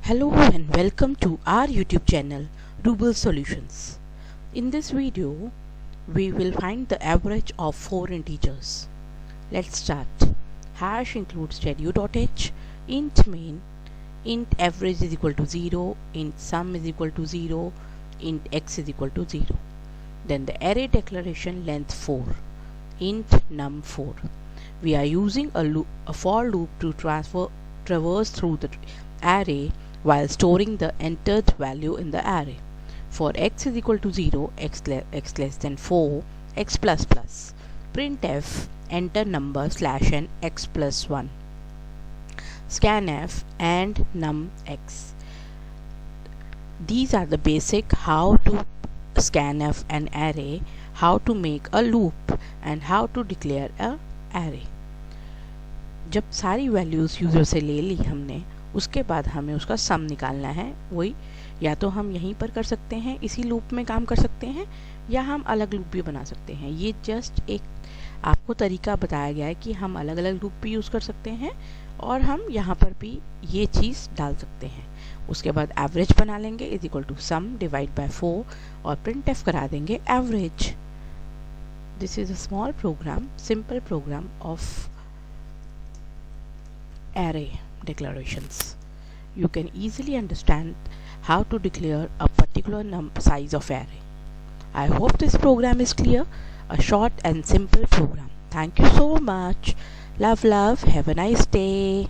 Hello and welcome to our YouTube channel Rubal Solutions. In this video we will find the average of 4 integers. Let's start. Hash includes value.h, int main, int average is equal to 0, int sum is equal to 0, int x is equal to 0. Then the array declaration length 4, int num 4. We are using a for loop to traverse through the array while storing the entered value in the array. For x is equal to 0, x less than 4, x plus plus. Printf enter number slash n x plus 1. Scanf and num x. These are the basic how to scanf an array, how to make a loop and how to declare a array. जब सारी values user से ले ली हमने, उसके बाद हमें उसका सम निकालना है. वही या तो हम यहीं पर कर सकते हैं, इसी लूप में काम कर सकते हैं, या हम अलग लूप भी बना सकते हैं. ये जस्ट एक आपको तरीका बताया गया है कि हम अलग अलग लूप भी यूज़ कर सकते हैं और हम यहाँ पर भी ये चीज़ डाल सकते हैं. उसके बाद एवरेज बना लेंगे is equal to sum divide by 4 और प्रिंट एफ करा देंगे average. This is a small program, simple program of array declarations. You can easily understand how to declare a particular size of array. I hope this program is clear. A short and simple program. Thank you so much. Love. Have a nice day.